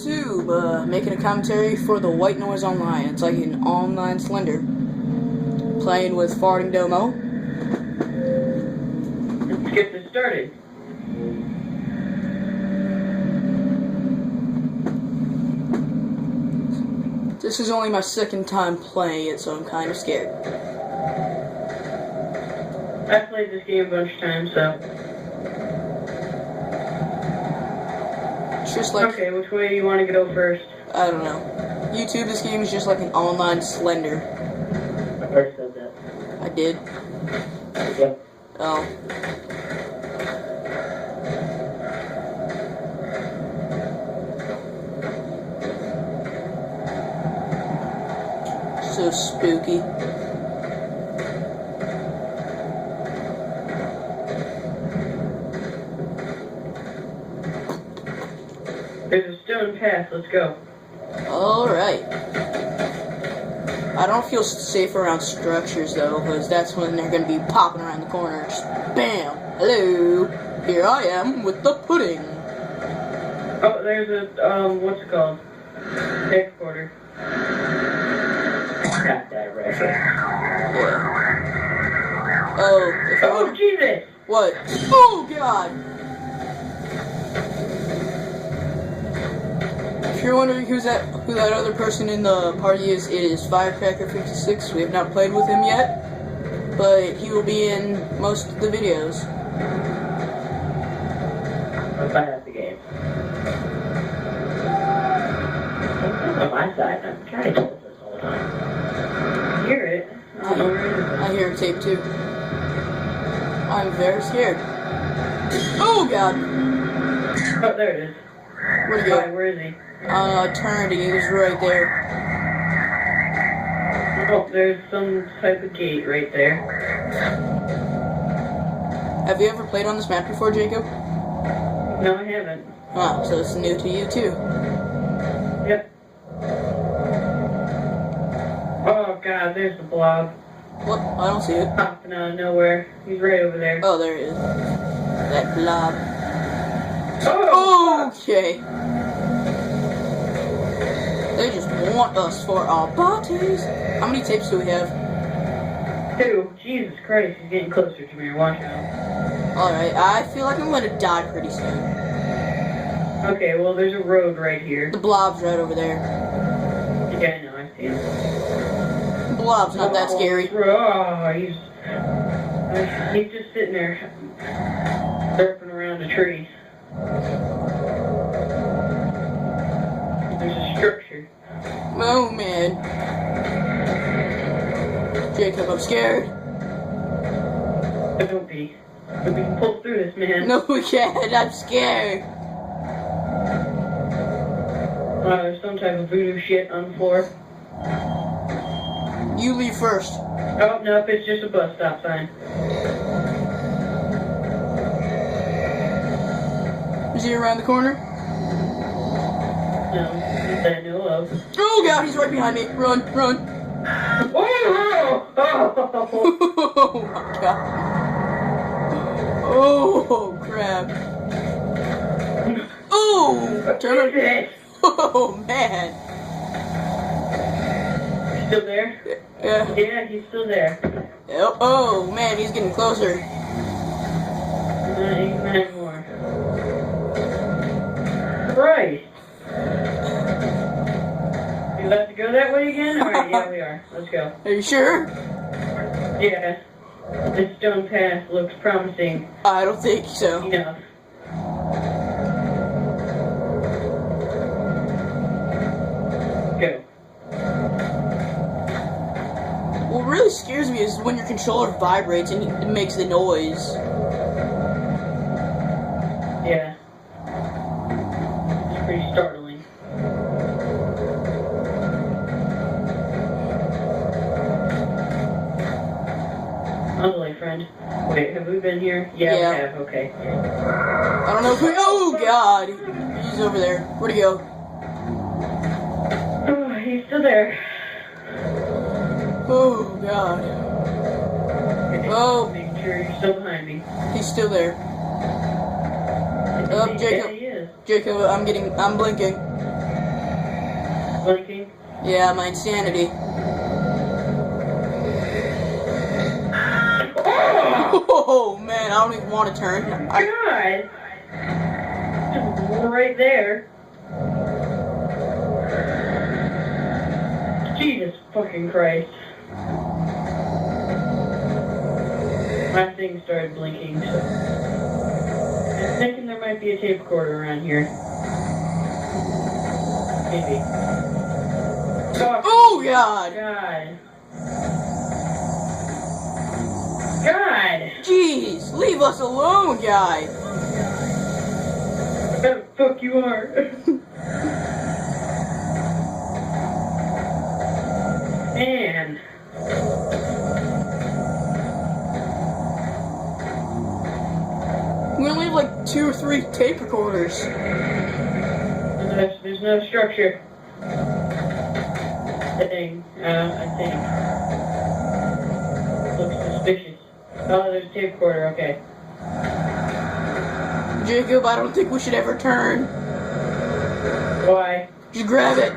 YouTube, making a commentary for the White Noise Online. It's like an online Slender. Playing with Farting Domo. Let's get this started. This is only my second time playing it, so I'm kind of scared. I've played this game a bunch of times, so... It's just like... Okay, which way do you want to go first? I don't know. YouTube, this game is just like an online Slender. I already said that. I did? Yep. Oh. So spooky. There's a stone path, let's go. Alright. I don't feel safe around structures though, because that's when they're going to be popping around the corner. Just bam! Hello! Here I am with the pudding! Oh, there's a, what's it called? Headquarter. Got that right there. Yeah. Oh, if I Oh, would... Jesus! What? Oh, God! If you're wondering who that other person in the party is, it is Firecracker56. We have not played with him yet, but he will be in most of the videos. If I have the game. It's on my side. I'm trying to kill this all the time. I hear it. I don't know where it is. I hear a tape too. I'm very scared. Oh, God! Oh, there it is. Where'd he go? Where is he? Turned, he was right there. Oh, there's some type of gate right there. Have you ever played on this map before, Jacob? No, I haven't. Ah, so it's new to you too. Yep. Oh, God, there's the blob. What? I don't see it. Popping out of nowhere. He's right over there. Oh, there it is. That blob. Oh! Okay. They just want us for our bodies. How many tapes do we have? 2. Jesus Christ, he's getting closer to me. Watch out. Alright, I feel like I'm gonna die pretty soon. Okay, well, there's a road right here. The blob's right over there. Yeah, I know, I see him. The blob's not that scary. Oh, he's just sitting there, surfing around a tree. There's a structure. Oh, man. Jacob, I'm scared. Don't be. We can pull through this, man. No, we can't. I'm scared. There's some type of voodoo shit on the floor. You leave first. Oh, nope, it's just a bus stop sign. Is he around the corner? No, that I know of. Oh, God, he's right behind me. Run, run. Oh! Oh! Oh, my God. Oh, crap. Oh, turn it. Oh, man. Still there? Yeah. Yeah, he's still there. Oh, man, he's getting closer. Not even anymore. Christ. You about to go that way again? Alright, yeah, we are. Let's go. Are you sure? Yeah. This stone path looks promising I don't think so. enough. Go. What really scares me is when your controller vibrates and it makes the noise. Yeah. It's pretty startling. Lovely, friend. Wait, have we been here? Yeah, Yeah. we have. Okay. I don't know if we... Oh, God. He's over there. Where'd he go? Oh, he's still there. Oh, God. Oh. Making sure you're still behind me. He's still there. Oh, Jacob. Yeah, he is. Jacob, I'm blinking. Blinking? Yeah, my insanity. Oh man, I don't even want to turn. God! Right there. Jesus fucking Christ. My thing started blinking, so... I'm thinking there might be a tape recorder around here. Maybe. Oh God! God! Jeez, leave us alone, guy. Where the fuck you are? Man. We only have like 2 or 3 tape recorders. There's no structure. Thing, I think. Looks suspicious. Oh, there's a tape recorder, okay. Jacob, I don't think we should ever turn. Why? Just grab it.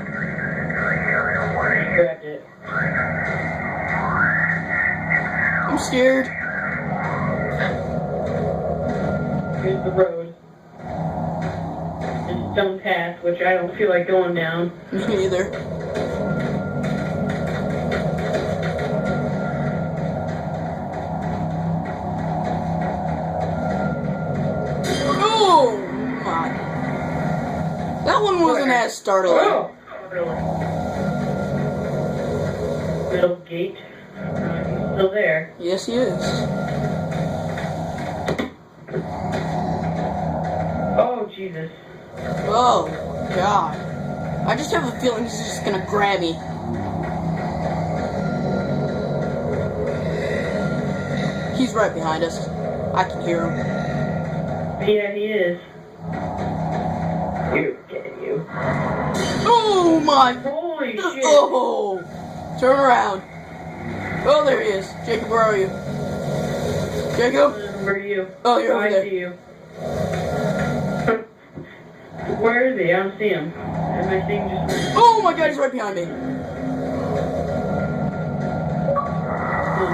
Grabbed it. I'm scared. Here's the road. It's a stone path, which I don't feel like going down. Me either. Oh my. That one wasn't as startling. Oh! Little gate. He's still there. Yes, he is. Oh, Jesus. Oh, God. I just have a feeling he's just gonna grab me. He's right behind us. I can hear him. Yeah, he is. You get you. Oh, my. Holy shit. Oh. Turn around. Oh, there he is. Jacob, where are you? Jacob? Where are you? Oh, you're over I there. see you. Where is he? I don't see him. Am I seeing just... Oh my God, he's right behind me.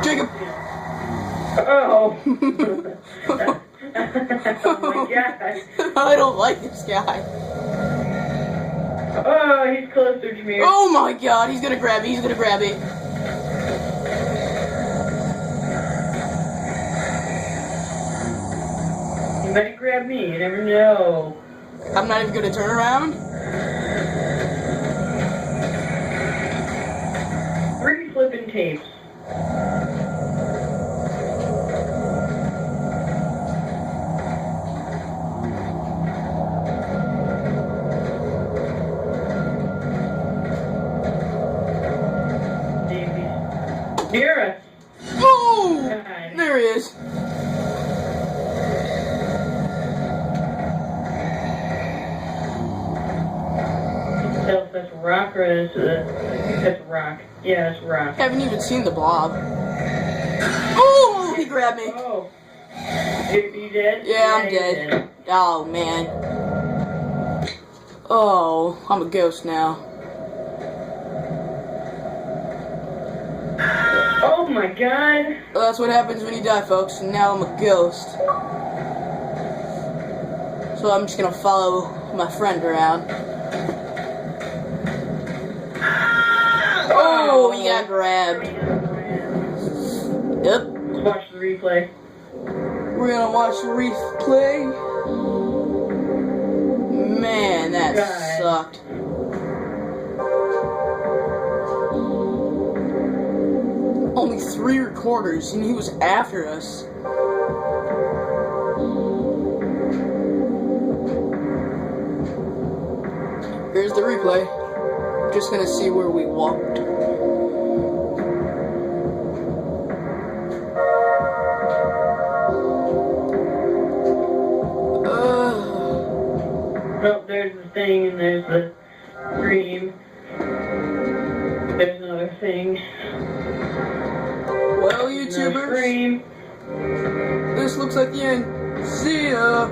Jacob. Oh. Oh my God. I don't like this guy. Oh, he's closer to me. Oh my God, he's gonna grab me. He's gonna grab me. He might grab me. You never know. I'm not even gonna turn around. 3 flipping tapes. Near us. Oh! God. There he is. Tell if that's rock or is I think that's rock. Yeah, that's rock. Haven't even seen the blob. Oh! He grabbed me. Oh. You dead? Yeah, I'm you're dead. Oh man. Oh, I'm a ghost now. Oh my God. Well, that's what happens when you die, folks. And now I'm a ghost. So I'm just gonna follow my friend around. Oh, he got grabbed. Yep. Let's watch the replay. We're gonna watch the replay. Man, that God. sucked. Only 3 recorders, and he was after us. Here's the replay. Just gonna see where we walked. Oh, there's the thing and there's the scream. There's another thing. Well, Another YouTubers, scream. this looks like the end. See ya!